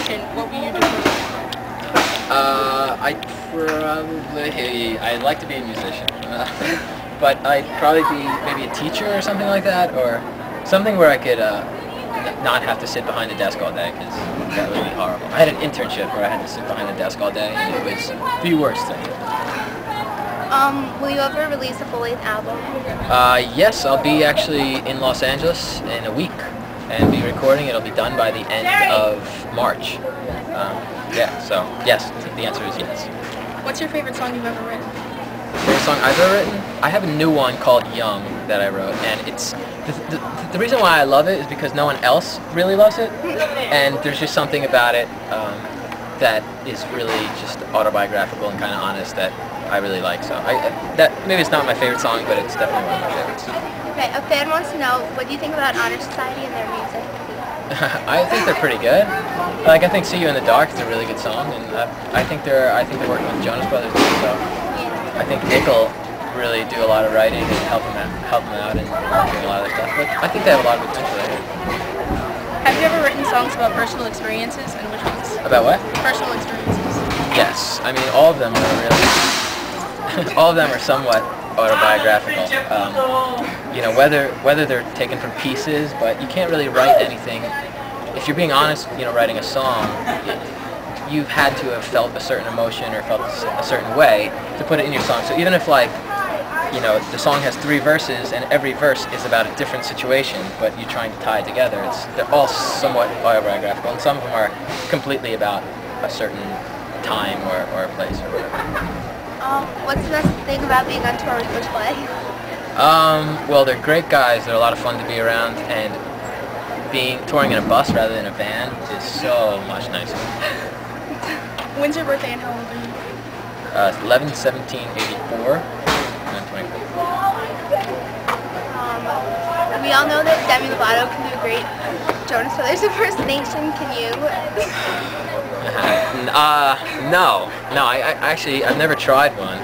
musician, what will you do for I'd like to be a musician, but I'd probably be maybe a teacher or something like that, or something where I could not have to sit behind a desk all day, because that would be horrible. I had an internship where I had to sit behind a desk all day, and it was the worst thing. Will you ever release a full-length album? Yes, I'll be actually in Los Angeles in a week and be recording. It'll be done by the end of March. Yeah, so yes, the answer is yes. What's your favorite song you've ever written? Favorite song I've ever written? I have a new one called Young that I wrote, and it's the reason why I love it is because no one else really loves it, and there's just something about it that is really just autobiographical and kind of honest that I really like. So that maybe it's not my favorite song, but it's definitely one of my favorites. Okay, a fan wants to know, what do you think about Honor Society and their music? I think they're pretty good. Like, I think "See You in the Dark" is a really good song, and I think they're working with Jonas Brothers too. So I think Nick will really do a lot of writing and help them out and doing a lot of their stuff. But I think they have a lot of potential there. Have you ever written songs about personal experiences, and which ones? About what? Personal experiences. Yes, I mean all of them are really, all of them are somewhat autobiographical. You know, whether they're taken from pieces, but you can't really write anything. If you're being honest, you know, writing a song, you've had to have felt a certain emotion or felt a certain way to put it in your song. So even if, like, you know, the song has 3 verses and every verse is about a different situation, but you're trying to tie it together, they're all somewhat autobiographical, and some of them are completely about a certain time or a place or whatever. What's the best thing about being on tour with PHIL? Well, they're great guys. They're a lot of fun to be around, and touring in a bus rather than a van is so much nicer. When's your birthday and how old are you? 11/17/84. I'm 24. We all know that Demi Lovato can do a great Jonas Brothers impersonation. Can you? No. I've never tried one,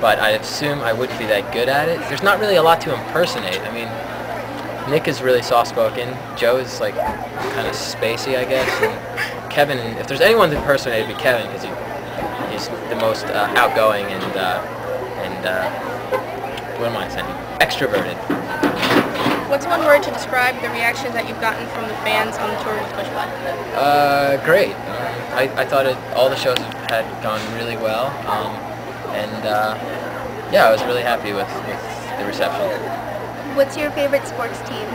but I assume I wouldn't be that good at it. There's not really a lot to impersonate. I mean, Nick is really soft-spoken. Joe is like kind of spacey, I guess. And Kevin, if there's anyone to impersonate, it'd be Kevin, because he's the most outgoing and what am I saying? Extroverted. What's one word to describe the reaction that you've gotten from the fans on the tour with PHIL? Great. I thought all the shows had gone really well, and yeah, I was really happy with the reception. What's your favorite sports team?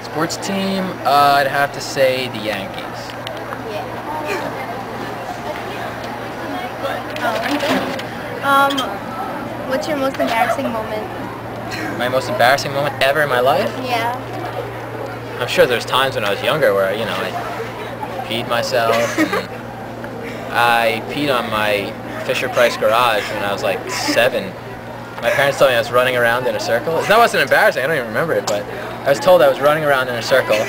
Sports team, I'd have to say the Yankees. What's your most embarrassing moment? My most embarrassing moment ever in my life? Yeah. I'm sure there's times when I was younger where, you know, I peed myself. And I peed on my Fisher-Price garage when I was like 7. My parents told me I was running around in a circle. That wasn't embarrassing, I don't even remember it, but I was told I was running around in a circle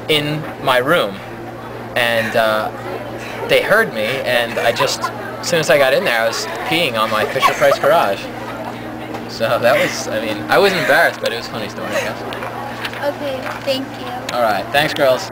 in my room. And they heard me, and as soon as I got in there, I was peeing on my Fisher-Price garage. So that was, I mean, I wasn't embarrassed, but it was a funny story, I guess. Okay, thank you. All right, thanks, girls.